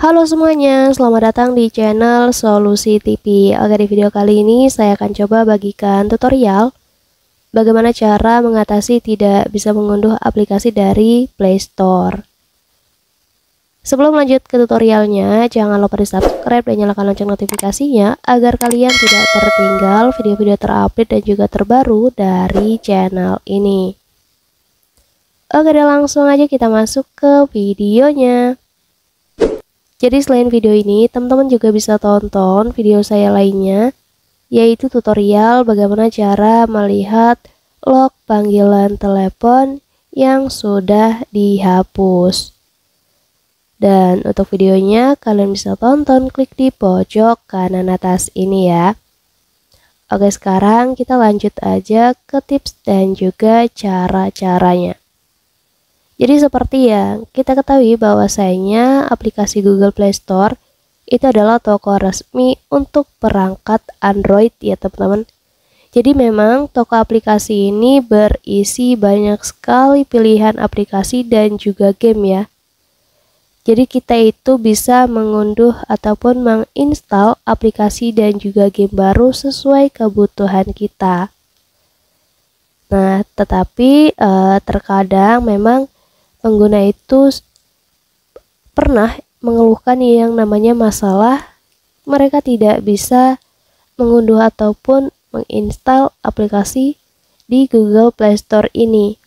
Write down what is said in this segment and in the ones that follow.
Halo semuanya, selamat datang di channel Solusi TV. Oke, di video kali ini saya akan coba bagikan tutorial bagaimana cara mengatasi tidak bisa mengunduh aplikasi dari Play Store. Sebelum lanjut ke tutorialnya, jangan lupa di subscribe dan nyalakan lonceng notifikasinya agar kalian tidak tertinggal video-video terupdate dan juga terbaru dari channel ini. Oke, langsung aja kita masuk ke videonya. Jadi selain video ini, teman-teman juga bisa tonton video saya lainnya, yaitu tutorial bagaimana cara melihat log panggilan telepon yang sudah dihapus. Dan untuk videonya, kalian bisa tonton klik di pojok kanan atas ini ya. Oke, sekarang kita lanjut aja ke tips dan juga cara-caranya. Jadi seperti yang kita ketahui bahwasanya aplikasi Google Play Store itu adalah toko resmi untuk perangkat Android ya teman-teman. Jadi memang toko aplikasi ini berisi banyak sekali pilihan aplikasi dan juga game ya. Jadi kita itu bisa mengunduh ataupun menginstal aplikasi dan juga game baru sesuai kebutuhan kita. Nah, tetapi terkadang memang pengguna itu pernah mengeluhkan yang namanya masalah mereka tidak bisa mengunduh ataupun menginstal aplikasi di Google Play Store ini.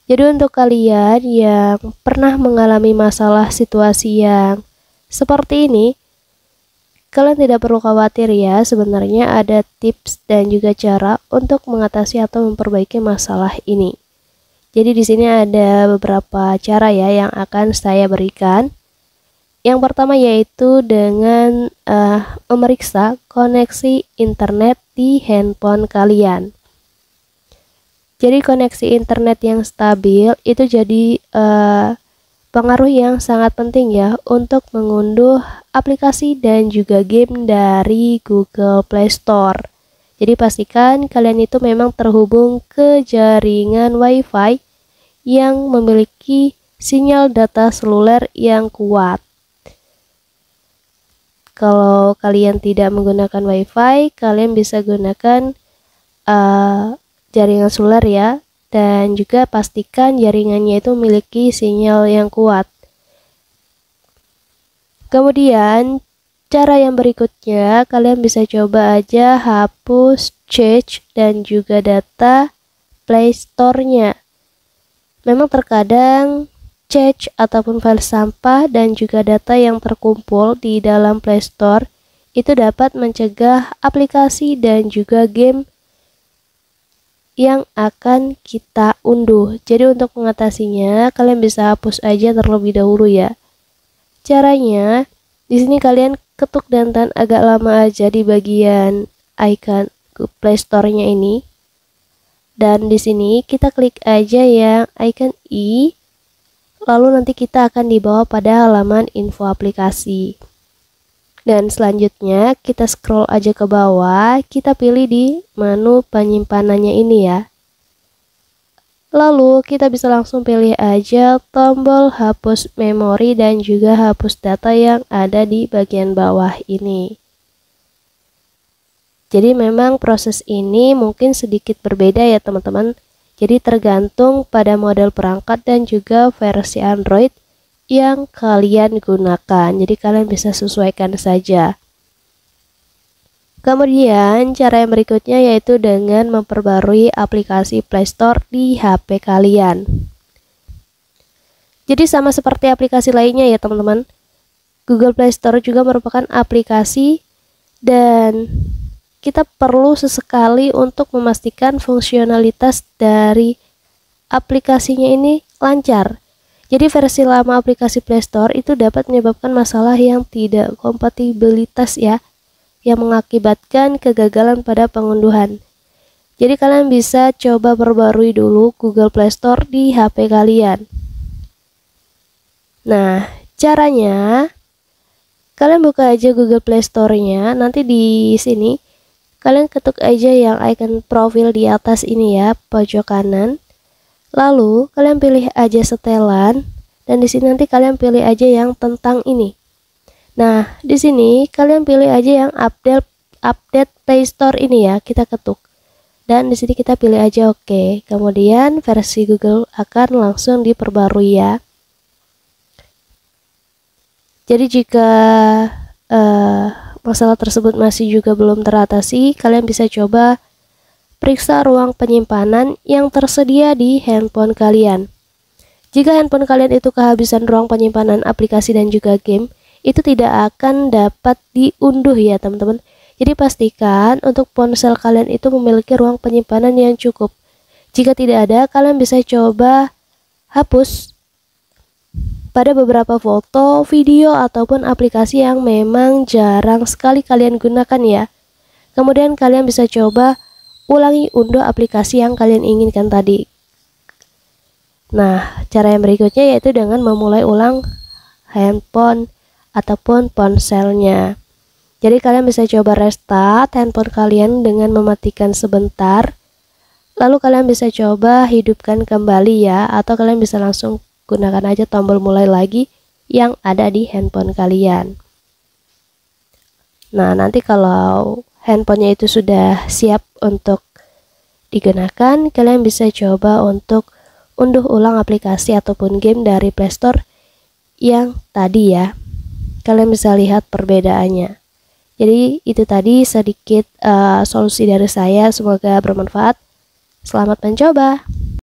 Jadi untuk kalian yang pernah mengalami masalah situasi yang seperti ini, kalian tidak perlu khawatir ya, sebenarnya ada tips dan juga cara untuk mengatasi atau memperbaiki masalah ini. Jadi di sini ada beberapa cara ya yang akan saya berikan. Yang pertama yaitu dengan memeriksa koneksi internet di handphone kalian. Jadi koneksi internet yang stabil itu jadi pengaruh yang sangat penting ya untuk mengunduh aplikasi dan juga game dari Google Play Store. Jadi pastikan kalian itu memang terhubung ke jaringan WiFi yang memiliki sinyal data seluler yang kuat. Kalau kalian tidak menggunakan WiFi, kalian bisa gunakan jaringan seluler ya, dan juga pastikan jaringannya itu memiliki sinyal yang kuat. Kemudian cara yang berikutnya, kalian bisa coba aja hapus cache dan juga data Play Store-nya. Memang terkadang cache ataupun file sampah dan juga data yang terkumpul di dalam Play Store itu dapat mencegah aplikasi dan juga game yang akan kita unduh. Jadi untuk mengatasinya, kalian bisa hapus aja terlebih dahulu ya. Caranya, di sini kalian ketuk dan tahan agak lama aja di bagian icon Play Store-nya ini. Dan di sini kita klik aja yang icon i, lalu nanti kita akan dibawa pada halaman info aplikasi. Dan selanjutnya kita scroll aja ke bawah, kita pilih di menu penyimpanannya ini ya. Lalu kita bisa langsung pilih aja tombol hapus memori dan juga hapus data yang ada di bagian bawah ini. Jadi memang proses ini mungkin sedikit berbeda ya teman-teman. Jadi tergantung pada model perangkat dan juga versi Android yang kalian gunakan. Jadi kalian bisa sesuaikan saja. Kemudian cara yang berikutnya yaitu dengan memperbarui aplikasi Play Store di HP kalian. Jadi sama seperti aplikasi lainnya ya teman-teman. Google Play Store juga merupakan aplikasi dan kita perlu sesekali untuk memastikan fungsionalitas dari aplikasinya ini lancar. Jadi versi lama aplikasi Play Store itu dapat menyebabkan masalah yang tidak kompatibilitas ya, yang mengakibatkan kegagalan pada pengunduhan. Jadi kalian bisa coba perbarui dulu Google Play Store di HP kalian. Nah, caranya kalian buka aja Google Play Store-nya, nanti di sini kalian ketuk aja yang icon profil di atas ini ya, pojok kanan. Lalu kalian pilih aja setelan dan di sini nanti kalian pilih aja yang tentang ini. Nah, di sini kalian pilih aja yang update Play Store ini ya, kita ketuk. Dan di sini kita pilih aja oke. Kemudian versi Google akan langsung diperbarui ya. Jadi jika masalah tersebut masih juga belum teratasi, kalian bisa coba periksa ruang penyimpanan yang tersedia di handphone kalian. Jika handphone kalian itu kehabisan ruang penyimpanan aplikasi dan juga game, itu tidak akan dapat diunduh ya teman-teman. Jadi pastikan untuk ponsel kalian itu memiliki ruang penyimpanan yang cukup. Jika tidak ada, kalian bisa coba hapus pada beberapa foto, video, ataupun aplikasi yang memang jarang sekali kalian gunakan ya. Kemudian kalian bisa coba ulangi unduh aplikasi yang kalian inginkan tadi. Nah, cara yang berikutnya yaitu dengan memulai ulang handphone ataupun ponselnya. Jadi kalian bisa coba restart handphone kalian dengan mematikan sebentar. Lalu kalian bisa coba hidupkan kembali ya, atau kalian bisa langsung gunakan aja tombol mulai lagi yang ada di handphone kalian. Nah, nanti kalau handphonenya itu sudah siap untuk digunakan, kalian bisa coba untuk unduh ulang aplikasi ataupun game dari Play Store yang tadi ya. Kalian bisa lihat perbedaannya. Jadi itu tadi sedikit solusi dari saya, semoga bermanfaat. Selamat mencoba.